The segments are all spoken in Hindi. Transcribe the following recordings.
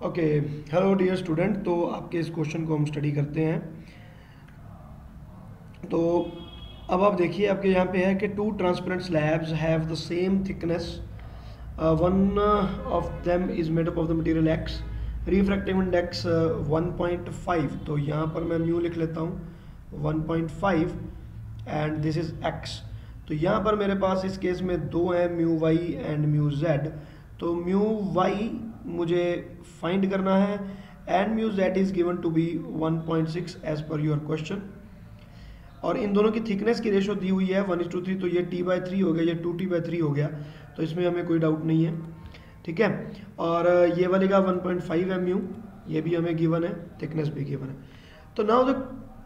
Okay, hello dear student. तो आपके इस क्वेश्चन को हम स्टडी करते हैं। तो अब आप देखिए, आपके यहाँ पे है कि two transparent slabs have the same thickness, one of them is made up of the material X, refractive index 1.5। तो यहाँ पर मैं म्यू लिख लेता हूँ 1.5 एंड दिस इज एक्स। तो यहाँ पर मेरे पास इस केस में दो हैं, mu Y and mu Z. तो म्यू वाई मुझे फाइंड करना है and mu Z is given to be 1.6 as per your question. और इन दोनों की थिकनेस की रेशो दी हुई है 1:3। तो ये t/3 हो गया, ये 2t/3 हो गया। तो इसमें हमें कोई डाउट नहीं है, ठीक है। और ये वाले का 1.5 है म्यू, ये भी हमें गिवन है, थिकनेस भी गिवन है। तो now the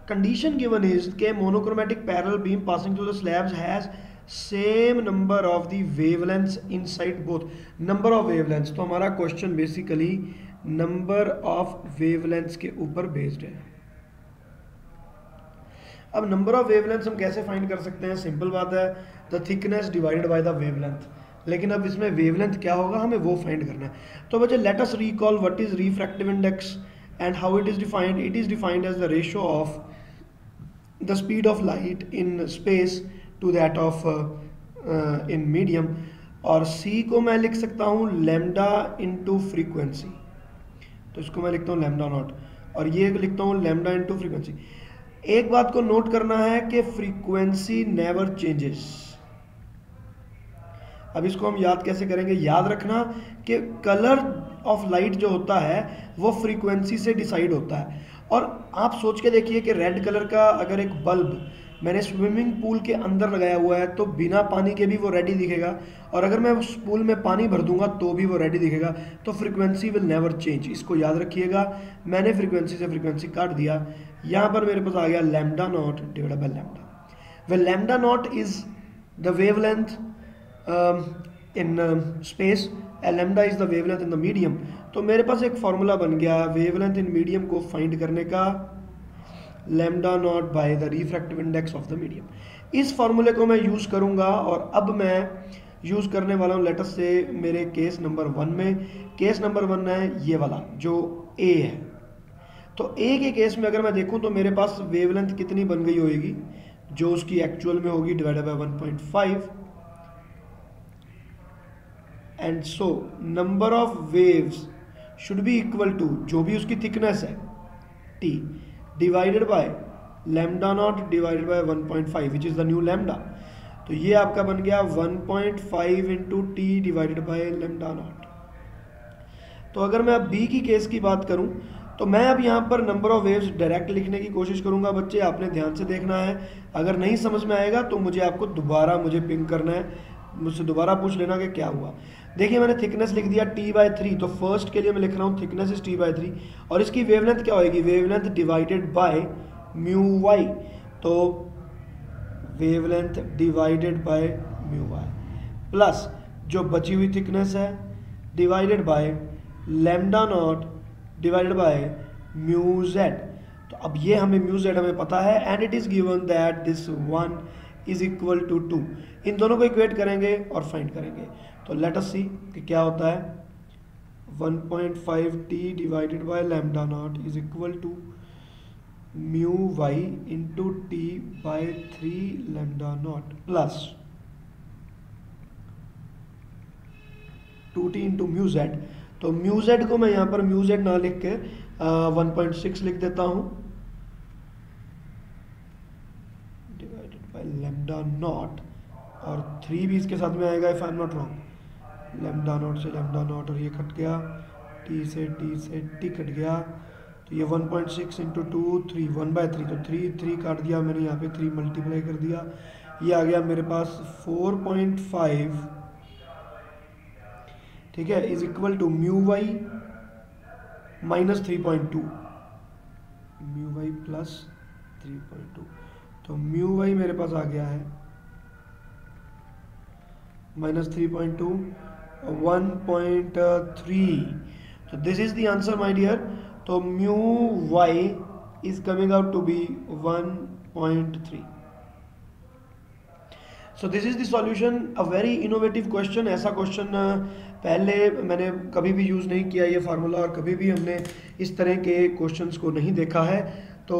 condition given is के monochromatic parallel beam passing through the slabs has same number of the wavelengths inside both. Number of wavelengths, तो हमारा question basically number of wavelengths के ऊपर बेस्ड है। अब नंबर ऑफ वेवलेंथ हम कैसे फाइंड कर सकते हैं? सिंपल बात है, the thickness divided by the wavelength. लेकिन अब इसमें वेवलेंथ क्या होगा, हमें वो फाइंड करना है। तो बच्चे let us recall what is refractive index and how it is defined. It is defined as the ratio of the speed of light in space to that of in medium. और c को मैं लिख सकता हूँ लैम्डा इंटू फ्रीक्वेंसी। तो इसको मैं लिखता हूँ लैम्डा नॉट, और ये लिखता हूँ लैम्डा इंटू फ्रीक्वेंसी। एक बात को नोट करना है कि फ्रीक्वेंसी नेवर चेंजेस। अब इसको हम याद कैसे करेंगे? याद रखना कि कलर ऑफ लाइट जो होता है वो फ्रीक्वेंसी से डिसाइड होता है। और आप सोच के देखिए कि रेड कलर का अगर एक बल्ब मैंने स्विमिंग पूल के अंदर लगाया हुआ है तो बिना पानी के भी वो रेड ही दिखेगा, और अगर मैं उस पूल में पानी भर दूंगा तो भी वो रेड ही दिखेगा। तो फ्रीक्वेंसी विल नेवर चेंज, इसको याद रखिएगा। मैंने फ्रीक्वेंसी से फ्रीक्वेंसी काट दिया, यहाँ पर मेरे पास आ गया lambda not divided by lambda. Well lambda not is the wavelength in space, lambda is the wavelength in the medium. तो मेरे पास एक फॉर्मूला बन गया वेवलेंथ इन मीडियम को फाइंड करने का, lambda naught by the refractive index of the medium. इस फॉर्मूले को मैं यूज़ करूँगा, और अब मैं यूज़ करने वाला हूँ लेटर से मेरे केस नंबर 1 में। केस नंबर 1 है ये वाला जो ए है। तो ए के केस में अगर मैं देखूँ तो मेरे पास वेवलेंथ कितनी बन गई होगी, जो उसकी एक्चुअल में होगी divided by 1.5। And so number of waves should be equal to जो भी उसकी थिकनेस है T divided by lambda not divided by 1.5 which is the new lambda. तो ये आपका बन गया 1.5 into T divided by lambda not. तो अगर मैं अब बी की केस की बात करूं तो मैं अब यहाँ पर नंबर ऑफ वेव्स डायरेक्ट लिखने की कोशिश करूंगा। बच्चे आपने ध्यान से देखना है, अगर नहीं समझ में आएगा तो मुझे आपको दोबारा पिंग करना है, मुझसे दोबारा पूछ लेना कि क्या हुआ। देखिए मैंने थिकनेस लिख दिया t/3। तो फर्स्ट के लिए मैं लिख रहा हूँ थिकनेस इज t/3, और इसकी वेवलेंथ क्या होगी? Wavelength divided by mu Y. तो wavelength divided by mu Y plus जो बची हुई थिकनेस है divided by lambda not divided by mu Z. तो अब ये हमें म्यू जेड हमें पता है, and it is given that this 1 is equal to 2। इन दोनों को इक्वेट करेंगे और फाइंड करेंगे। तो लेट अस सी कि क्या होता है। 1.5 T divided by lambda not is equal to mu Y into T by 3 lambda not plus 2t into mu Z. तो म्यू जेड को मैं यहाँ पर म्यू जेड ना लिख के 1.6 लिख देता हूँ डिवाइडेड बाय लैम्डा नॉट, और 3 भी इसके साथ में आएगा if I am not wrong. Lambda naught से लैम्डा नॉट, और ये कट गया, टी से टी कट गया। तो ये 1.6 इंटू 2 3 1/3। तो 3 काट दिया मैंने, यहाँ पे 3 मल्टीप्लाई कर दिया, ये आ गया मेरे पास 4.5, ठीक है, is equal to mu Y minus 3.2, mu Y plus 3.2। तो म्यू वाई मेरे पास आ गया है माइनस 3.2 1.3। तो this is the answer my dear. तो mu Y is coming out to be 1.3। So this is the solution, a very innovative question. ऐसा क्वेश्चन पहले मैंने कभी भी यूज़ नहीं किया ये फार्मूला, और कभी भी हमने इस तरह के क्वेश्चंस को नहीं देखा है। तो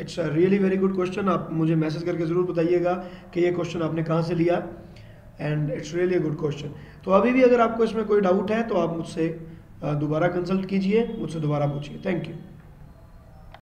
it's a really very good question. आप मुझे मैसेज करके ज़रूर बताइएगा कि ये क्वेश्चन आपने कहाँ से लिया, and it's really a good question. तो अभी भी अगर आपको इसमें कोई डाउट है तो आप मुझसे दोबारा कंसल्ट कीजिए, मुझसे दोबारा पूछिए। Thank you.